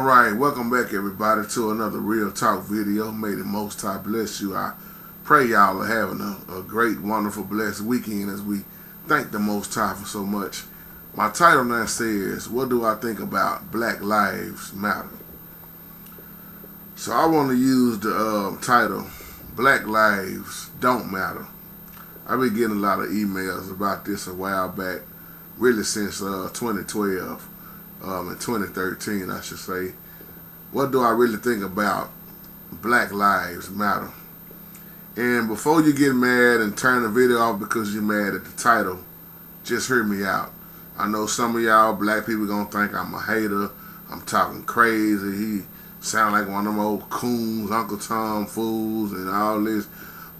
Alright, welcome back everybody to another Real Talk video. May the Most High bless you. I pray y'all are having a great, wonderful, blessed weekend as we thank the Most High for so much. My title now says, what do I think about Black Lives Matter? So I want to use the title, Black Lives Don't Matter. I've been getting a lot of emails about this a while back, really since 2012. In 2013, I should say. What do I really think about Black Lives Matter? And before you get mad and turn the video off because you're mad at the title, just hear me out. I know some of y'all black people gonna think I'm a hater, I'm talking crazy, he sound like one of them old coons, Uncle Tom fools and all this.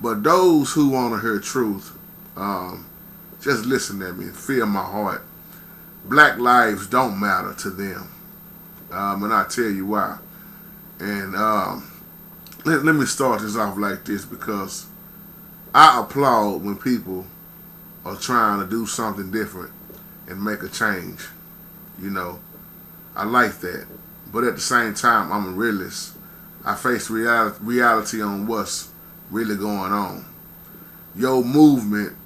But those who want to hear truth, just listen at me and feel my heart. Black lives don't matter to them, and I'll tell you why. And let me start this off like this, because I applaud when people are trying to do something different and make a change. You know, I like that. But at the same time, I'm a realist. I face reality on what's really going on. Your movement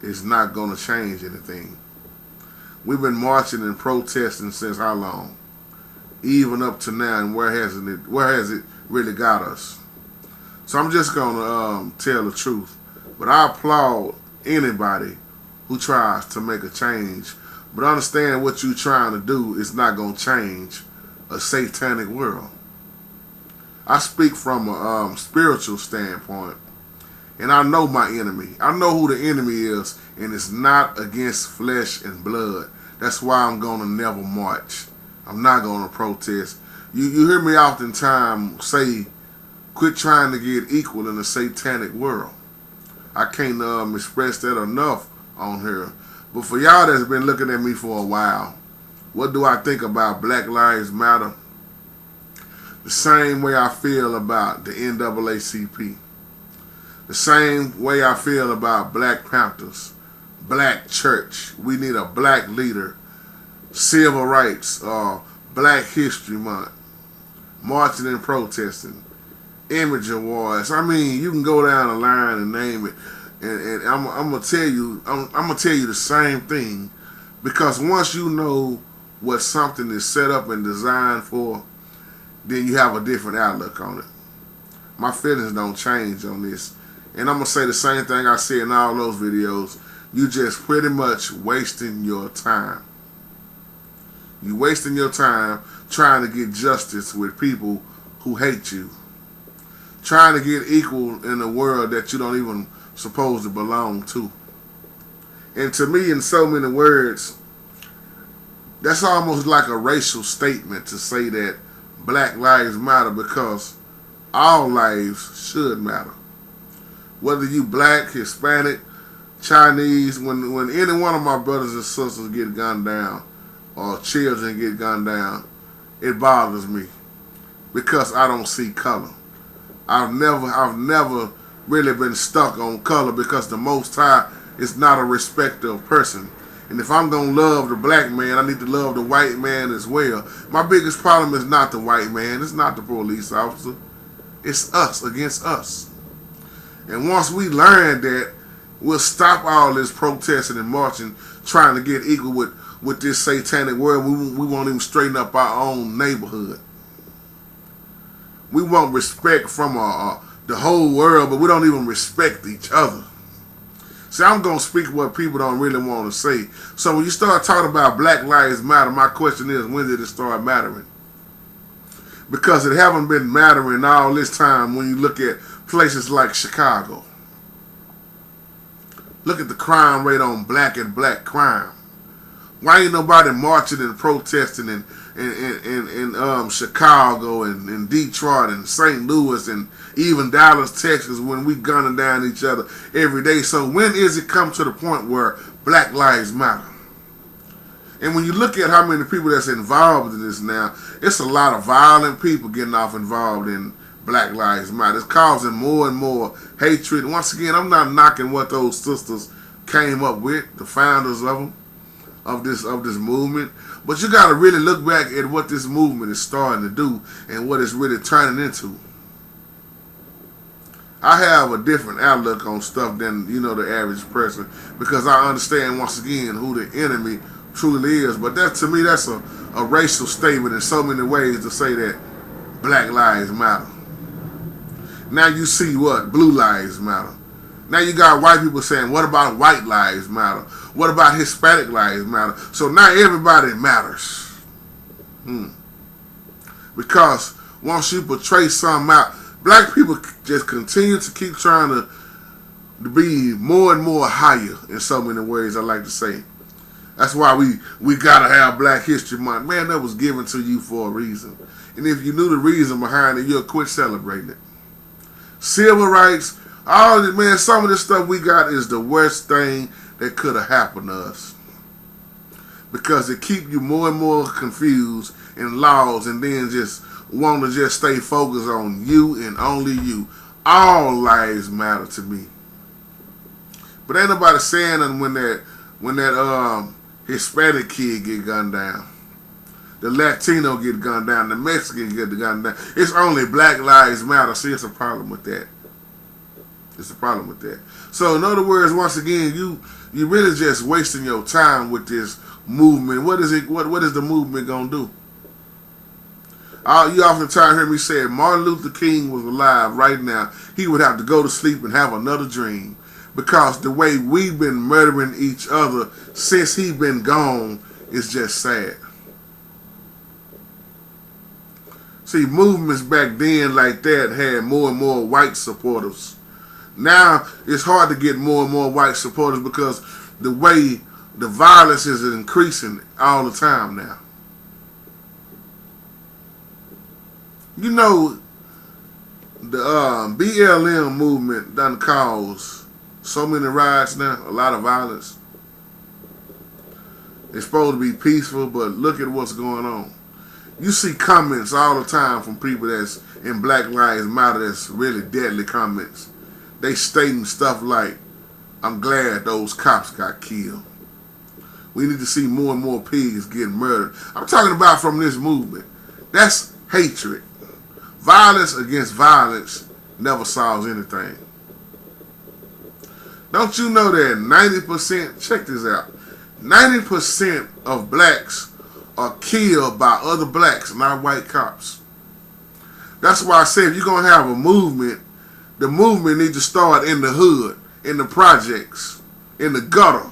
is not going to change anything. We've been marching and protesting since how long? Even up to now, and where has it really got us? So I'm just gonna tell the truth. But I applaud anybody who tries to make a change. But understand what you're trying to do is not gonna change a satanic world. I speak from a spiritual standpoint, and I know my enemy. I know who the enemy is, and it's not against flesh and blood. That's why I'm going to never march. I'm not going to protest. You hear me oftentimes say, quit trying to get equal in a satanic world. I can't express that enough on here. But for y'all that's been looking at me for a while, what do I think about Black Lives Matter? The same way I feel about the NAACP. The same way I feel about Black Panthers. Black church. We need a black leader. Civil rights. Black History Month. Marching and protesting. Image awards. I mean, you can go down the line and name it. And I'm gonna tell you, I'm gonna tell you the same thing, because once you know what something is set up and designed for, then you have a different outlook on it. My feelings don't change on this. And I'm gonna say the same thing I said in all those videos. You just pretty much wasting your time. You wasting your time trying to get justice with people who hate you. Trying to get equal in a world that you don't even supposed to belong to. And to me, in so many words, that's almost like a racial statement to say that Black Lives Matter, because all lives should matter. Whether you black, Hispanic, Chinese, when any one of my brothers and sisters get gunned down, or children get gunned down, it bothers me, because I don't see color. I've never really been stuck on color, because the Most High is not a respecter of person. And if I'm gonna love the black man, I need to love the white man as well. My biggest problem is not the white man, it's not the police officer, it's us against us. And once we learn that, we'll stop all this protesting and marching, trying to get equal with this satanic world. We won't even straighten up our own neighborhood. We want respect from the whole world, but we don't even respect each other. See, I'm going to speak what people don't really want to say. So when you start talking about Black Lives Matter, my question is, when did it start mattering? Because it haven't been mattering all this time when you look at places like Chicago. Look at the crime rate on black and black crime. Why ain't nobody marching and protesting in Chicago and in Detroit and St. Louis and even Dallas, Texas, when we gunning down each other every day? So when is it come to the point where Black Lives Matter? And when you look at how many people that's involved in this now, it's a lot of violent people getting off involved in Black Lives Matter. It's causing more and more hatred. Once again, I'm not knocking what those sisters came up with, the founders of them. of this movement. But you got to really look back at what this movement is starting to do and what it's really turning into. I have a different outlook on stuff than, you know, the average person, because I understand once again who the enemy truly is. But that, to me, that's a racial statement in so many ways, to say that Black Lives Matter. Now you see what? Blue Lives Matter. Now you got white people saying, what about White Lives Matter? What about Hispanic Lives Matter? So now everybody matters. Because once you portray something out, black people just continue to keep trying to be more and more higher in so many ways, I like to say. That's why we gotta have Black History Month. Man, that was given to you for a reason. And if you knew the reason behind it, you'll quit celebrating it. Civil rights, all this, man, some of this stuff we got is the worst thing that could have happened to us. Because it keep you more and more confused in laws, and then just want to just stay focused on you and only you. All lives matter to me. But ain't nobody saying nothing when that Hispanic kid get gunned down, the Latino get gunned down, the Mexican get gunned down. It's only Black Lives Matter. See, it's a problem with that. It's a problem with that. So in other words, once again, you really just wasting your time with this movement. What is it? What is the movement gonna do? You oftentimes hear me say, if Martin Luther King was alive right now, he would have to go to sleep and have another dream. Because the way we've been murdering each other since he been gone is just sad. See, movements back then like that had more and more white supporters. Now it's hard to get more and more white supporters because the way the violence is increasing all the time now. You know, the BLM movement done caused so many riots now, a lot of violence. It's supposed to be peaceful, but look at what's going on. You see comments all the time from people that's in Black Lives Matter that's really deadly comments. They stating stuff like, I'm glad those cops got killed. We need to see more and more pigs getting murdered. I'm talking about from this movement. That's hatred. Violence against violence never solves anything. Don't you know that 90%, check this out, 90% of blacks are killed by other blacks, not white cops. That's why I say if you're going to have a movement, the movement needs to start in the hood, in the projects, in the gutter,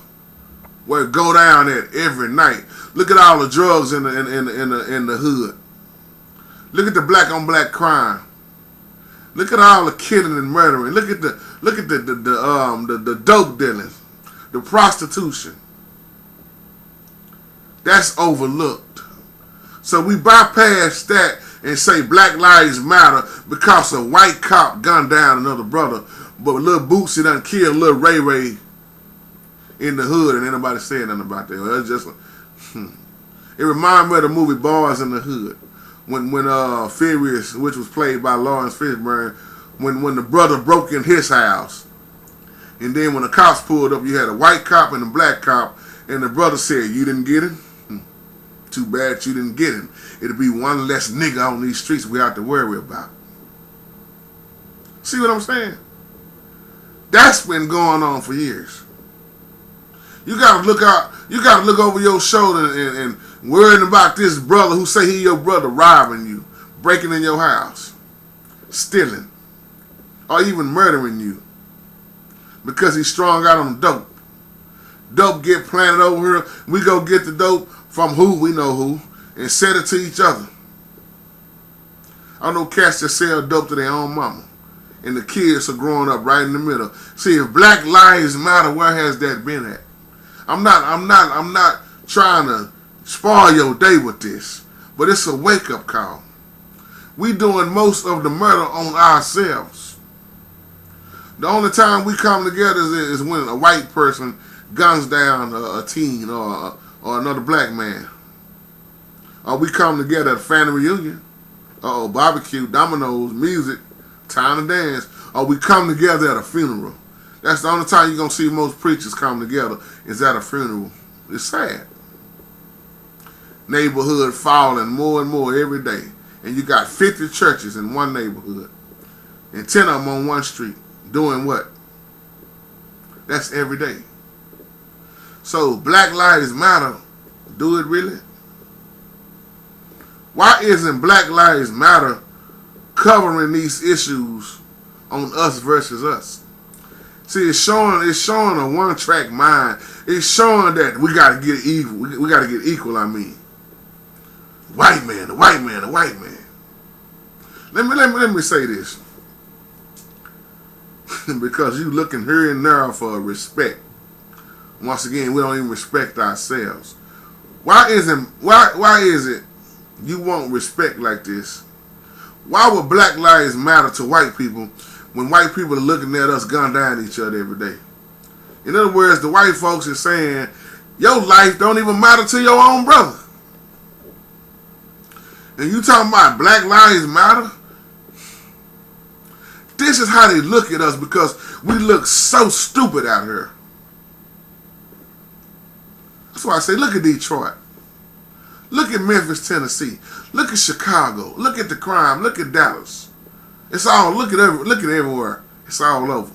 where it go down at every night. Look at all the drugs in the hood. Look at the black on black crime. Look at all the killing and murdering. Look at the dope dealing, the prostitution. That's overlooked. So we bypass that and say Black Lives Matter because a white cop gunned down another brother, but little Bootsy done killed little Ray Ray in the hood, and ain't nobody saying nothing about that. Well, it's just it reminds me of the movie Boys in the Hood. When Furious, which was played by Lawrence Fishburne, when the brother broke in his house, and then when the cops pulled up, you had a white cop and a black cop, and the brother said, "You didn't get him? Too bad you didn't get him. It'll be one less nigga on these streets we have to worry about." See what I'm saying? That's been going on for years. You gotta look out. You gotta look over your shoulder and worrying about this brother who say he your brother robbing you, breaking in your house, stealing, or even murdering you because he's strung out on dope. Dope get planted over here. We go get the dope from who we know who and sell it to each other. I know cats that sell dope to their own mama, and the kids are growing up right in the middle. See, if Black Lives Matter, where has that been at? I'm not trying to spoil your day with this, but it's a wake-up call. We doing most of the murder on ourselves. The only time we come together is when a white person guns down a teen or another black man. Or we come together at a family reunion. Barbecue, dominoes, music, time to dance. Or we come together at a funeral. That's the only time you're going to see most preachers come together is at a funeral. It's sad. neighborhood falling more and more every day. And you got 50 churches in one neighborhood. And 10 of them on one street. Doing what? That's every day. So Black Lives Matter, do it really? Why isn't Black Lives Matter covering these issues on us versus us? See, it's showing a one-track mind. It's showing that we gotta get equal. We gotta get equal. I mean, white man, the white man, the white man. Let me say this, because you looking here and there for respect. Once again, we don't even respect ourselves. Why is it you want respect like this? Why would Black Lives matter to white people when white people are looking at us gun down each other every day? In other words, the white folks are saying, your life don't even matter to your own brother. And you talking about Black Lives Matter? This is how they look at us, because we look so stupid out here. That's why I say, look at Detroit. Look at Memphis, Tennessee. Look at Chicago. Look at the crime. Look at Dallas. It's all, look at everywhere. It's all over.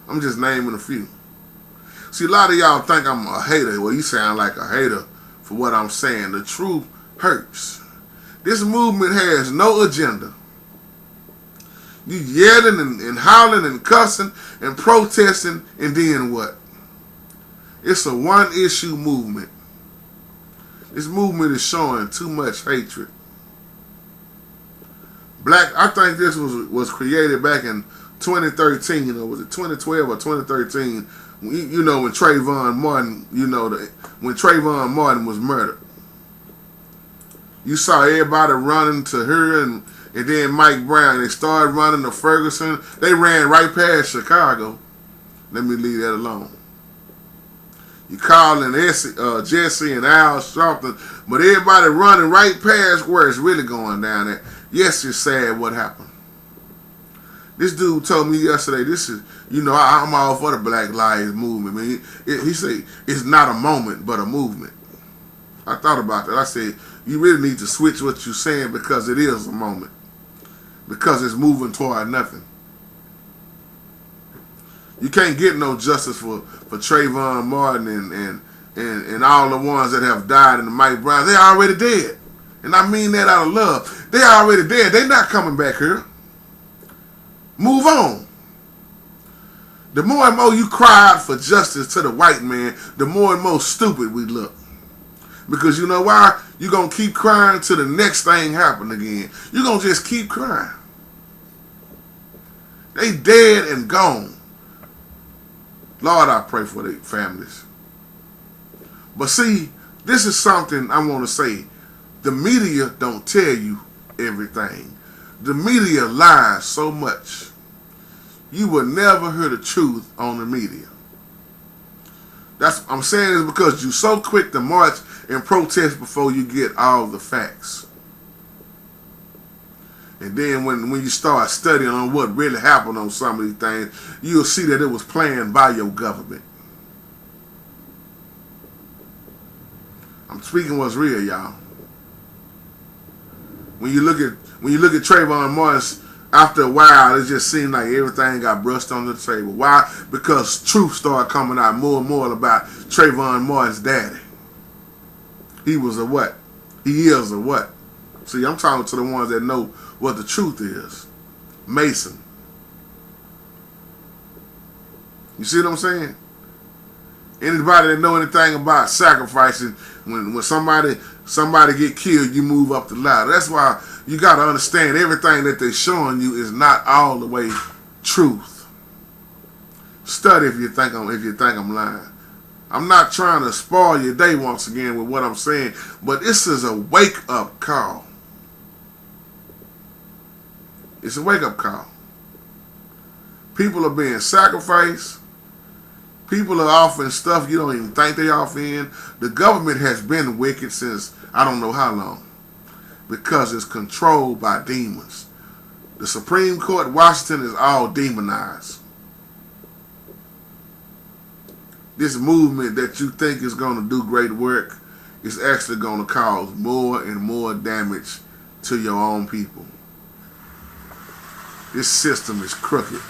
I'm just naming a few. See, a lot of y'all think I'm a hater. Well, you sound like a hater for what I'm saying. The truth hurts. This movement has no agenda. You yelling and howling and cussing and protesting, and then what? It's a one-issue movement. This movement is showing too much hatred. I think this was created back in 2013, or was it 2012 or 2013? You know, when Trayvon Martin, when Trayvon Martin was murdered. You saw everybody running to her, and then Mike Brown. They started running to Ferguson. They ran right past Chicago. Let me leave that alone. You calling Jesse and Al Sharpton, but everybody running right past where it's really going down there. Yes, it's sad what happened. This dude told me yesterday, I'm all for the Black Lives Movement. Man, he said it's not a moment, but a movement. I thought about that. I said, you really need to switch what you're saying, because it is a moment. Because it's moving toward nothing. You can't get no justice for Trayvon Martin and all the ones that have died in the Mike Brown. They're already dead. And I mean that out of love. They're already dead. They're not coming back here. Move on. The more and more you cry out for justice to the white man, the more and more stupid we look. Because you know why? You're going to keep crying till the next thing happen again. You're going to just keep crying. They dead and gone. Lord, I pray for their families. But see, this is something I want to say. The media don't tell you everything. The media lies so much. You will never hear the truth on the media. I'm saying this because you're so quick to march and protest before you get all the facts. And then when you start studying on what really happened on some of these things, you'll see that it was planned by your government. I'm speaking what's real, y'all. When you look at Trayvon Martin, after a while, it just seemed like everything got brushed on the table. Why? Because truth started coming out more and more about Trayvon Martin's daddy. He was a what? He is a what? See, I'm talking to the ones that know what the truth is. Mason. You see what I'm saying? Anybody that know anything about sacrificing, when somebody get killed, you move up the ladder. That's why you got to understand everything that they're showing you is not all the way truth. Study if you think I'm lying. I'm not trying to spoil your day once again with what I'm saying, but this is a wake-up call. It's a wake-up call. People are being sacrificed. People are offering stuff you don't even think they're offering. The government has been wicked since I don't know how long, because it's controlled by demons. The Supreme Court, Washington, is all demonized. This movement that you think is going to do great work it's actually going to cause more and more damage to your own people. This system is crooked.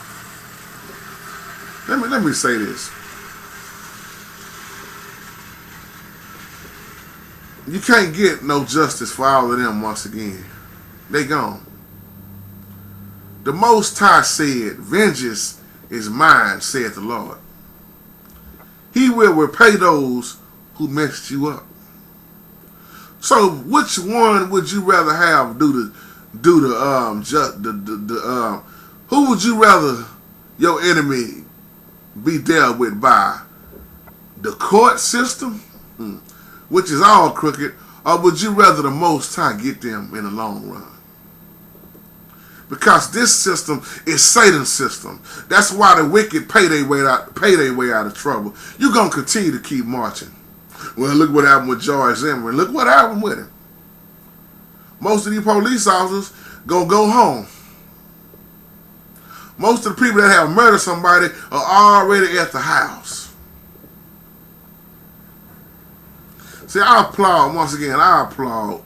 Let me say this. You can't get no justice for all of them once again. They gone. The Most High said, "Vengeance is mine," saith the Lord. He will repay those who messed you up. So, which one would you rather have who would you rather your enemy be dealt with by? The court system, which is all crooked, or would you rather the Most High get them in the long run? Because this system is Satan's system. That's why the wicked pay their way out of trouble. You're going to continue to keep marching. Well, look what happened with George Zimmerman. Look what happened with him. Most of these police officers going to go home. Most of the people that have murdered somebody are already at the house. See, I applaud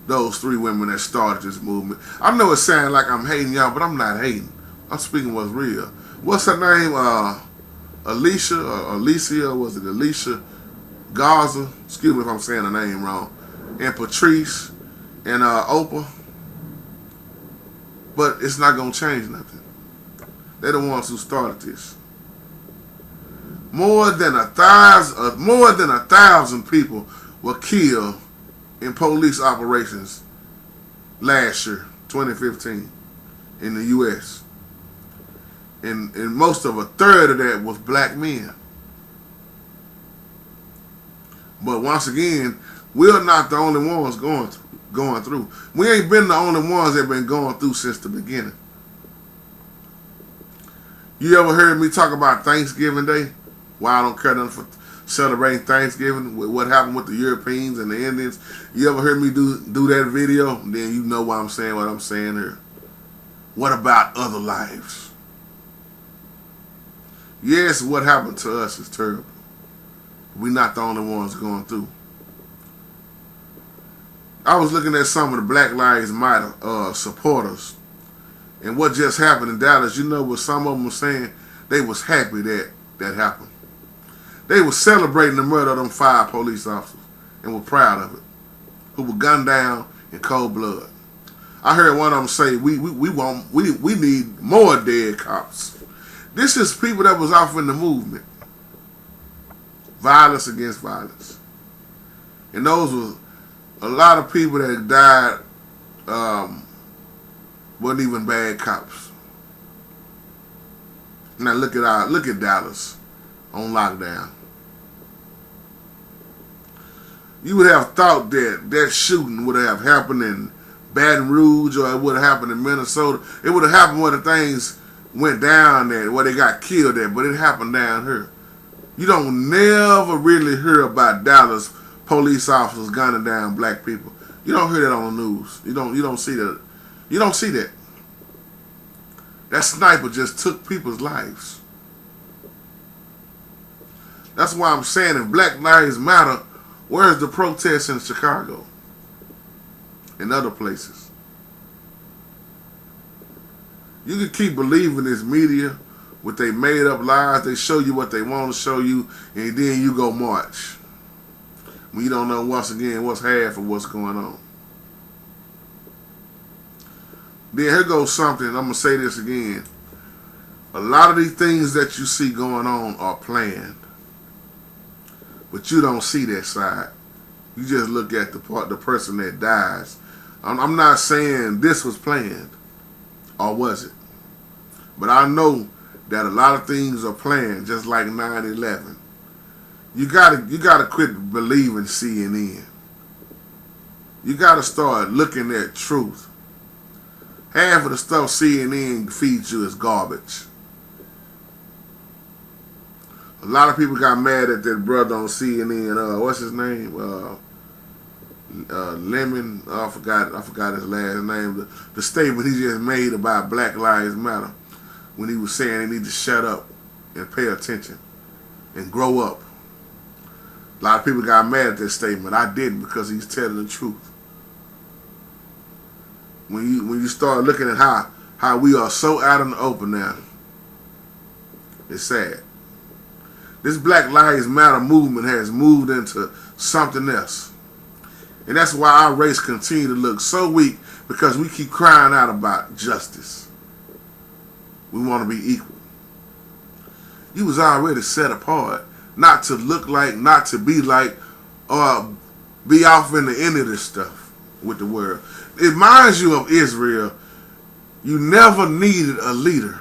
those 3 women that started this movement. I know it sounds like I'm hating y'all, but I'm not hating. I'm speaking what's real. What's her name? Alicia, was it Alicia Garza? Excuse me if I'm saying her name wrong. And Patrice and Oprah. But it's not going to change nothing. They're the ones who started this. More than 1,000 people were killed in police operations last year, 2015, in the U.S. And most of a third of that was black men. But once again, we're not the only ones going through. We ain't been the only ones that been going through since the beginning. You ever heard me talk about Thanksgiving Day? Why I don't care nothing for celebrating Thanksgiving, with what happened with the Europeans and the Indians. You ever heard me do that video? Then you know why I'm saying what I'm saying here. What about other lives? Yes, what happened to us is terrible. We're not the only ones going through. I was looking at some of the Black Lives Matter supporters, and what just happened in Dallas, you know what some of them were saying? They was happy that happened. They were celebrating the murder of them 5 police officers and were proud of it, who were gunned down in cold blood. I heard one of them say, we need more dead cops. This is people that was off in the movement. Violence against violence. And those were a lot of people that died wasn't even bad cops. Now look at Dallas on lockdown. You would have thought that shooting would have happened in Baton Rouge, or it would have happened in Minnesota. It would have happened where the things went down there, where they got killed at, but it happened down here. You don't never really hear about Dallas police officers gunning down black people. You don't hear that on the news. You don't see that. You don't see that. That sniper just took people's lives. That's why I'm saying, if Black Lives Matter, where's the protests in Chicago and other places? You can keep believing this media with they made up lies. They show you what they want to show you, and then you go march when you don't know, once again, what's half of what's going on. Then here goes something, I'm going to say this again. A lot of these things that you see going on are planned. But you don't see that side. You just look at the person that dies. I'm not saying this was planned, or was it? But I know that a lot of things are planned, just like 9/11. You gotta quit believing CNN. You gotta start looking at truth. Half of the stuff CNN feeds you is garbage. A lot of people got mad at that brother on CNN. What's his name? Lemon. I forgot his last name. The statement he just made about Black Lives Matter, when he was saying they need to shut up and pay attention and grow up. A lot of people got mad at this statement. I didn't, because he's telling the truth. When you start looking at how we are so out in the open now, it's sad. This Black Lives Matter movement has moved into something else. And that's why our race continue to look so weak, because we keep crying out about justice. We want to be equal. You was already set apart, not to look like, not to be like, or be off in the end of this stuff with the world. It reminds you of Israel. You never needed a leader.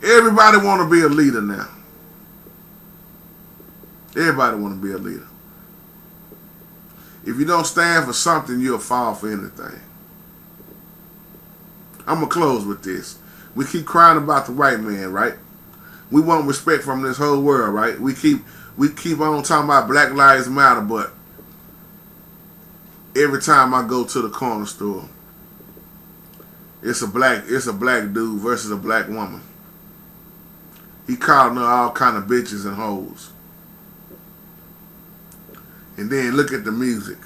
Everybody want to be a leader now. Everybody want to be a leader. If you don't stand for something, you'll fall for anything. I'm going to close with this. We keep crying about the white man, right? We want respect from this whole world, right? We keep on talking about Black Lives Matter, but every time I go to the corner store, it's a black dude versus a black woman. He calling her all kind of bitches and hoes. And then look at the music.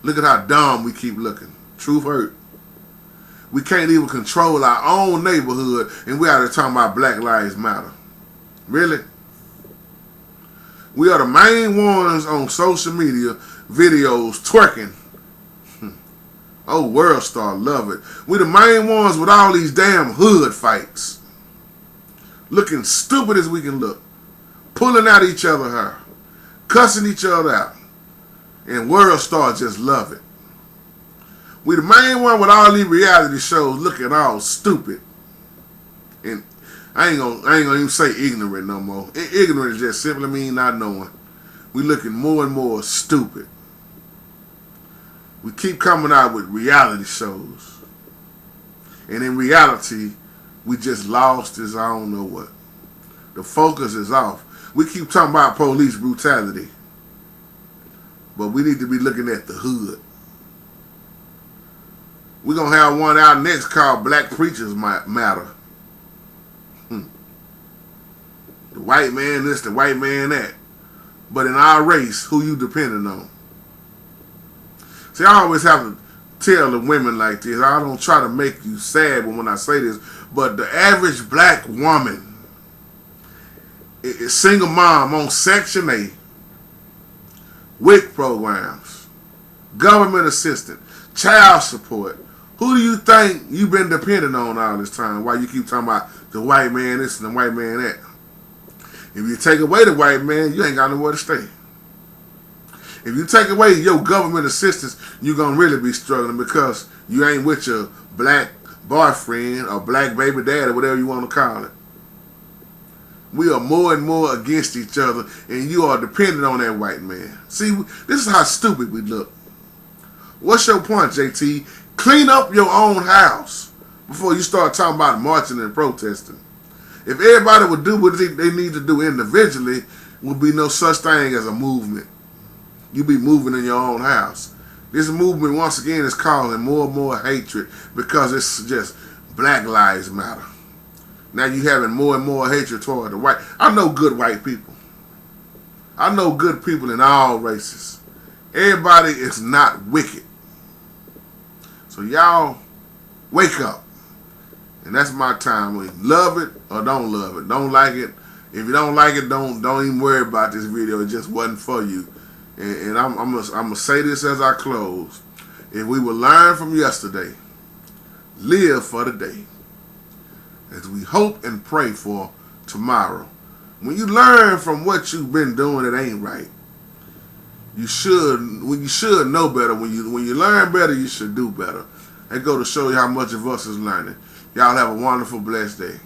Look at how dumb we keep looking. Truth hurt. We can't even control our own neighborhood, and we out there talking about Black Lives Matter. Really? We are the main ones on social media videos twerking. Oh, World Star, love it. We the main ones with all these damn hood fights. Looking stupid as we can look. Pulling out each other's hair. Cussing each other out. And World Star just love it. We the main one with all these reality shows looking all stupid. And I ain't gonna even say ignorant no more. Ignorant just simply mean not knowing. We looking more and more stupid. We keep coming out with reality shows. And in reality, we just lost as I don't know what. The focus is off. We keep talking about police brutality. But we need to be looking at the hood. We're going to have one out next called Black Preachers Matter. The white man this, the white man that. But in our race, who you depending on? See, I always have to tell the women like this. I don't try to make you sad when I say this, but the average black woman is single mom on Section 8, WIC programs, government assistance, child support. Who do you think you've been depending on all this time? Why you keep talking about the white man this and the white man that? If you take away the white man, you ain't got nowhere to stay. If you take away your government assistance, you're going to really be struggling, because you ain't with your black boyfriend or black baby dad or whatever you want to call it. We are more and more against each other, and you are dependent on that white man. See, this is how stupid we look. What's your point, JT? Clean up your own house before you start talking about marching and protesting. If everybody would do what they need to do individually, would be no such thing as a movement. You be moving in your own house. This movement, once again, is causing more and more hatred, because it's just Black Lives Matter. Now you having more and more hatred toward the white. I know good white people. I know good people in all races. Everybody is not wicked. So y'all, wake up. And that's my time. Love it or don't love it. Don't like it. If you don't like it, don't even worry about this video. It just wasn't for you. And I'm gonna say this as I close. If we will learn from yesterday, live for the day, as we hope and pray for tomorrow. When you learn from what you've been doing that ain't right, you should know better. When you learn better, you should do better. That go to show you how much of us is learning. Y'all have a wonderful, blessed day.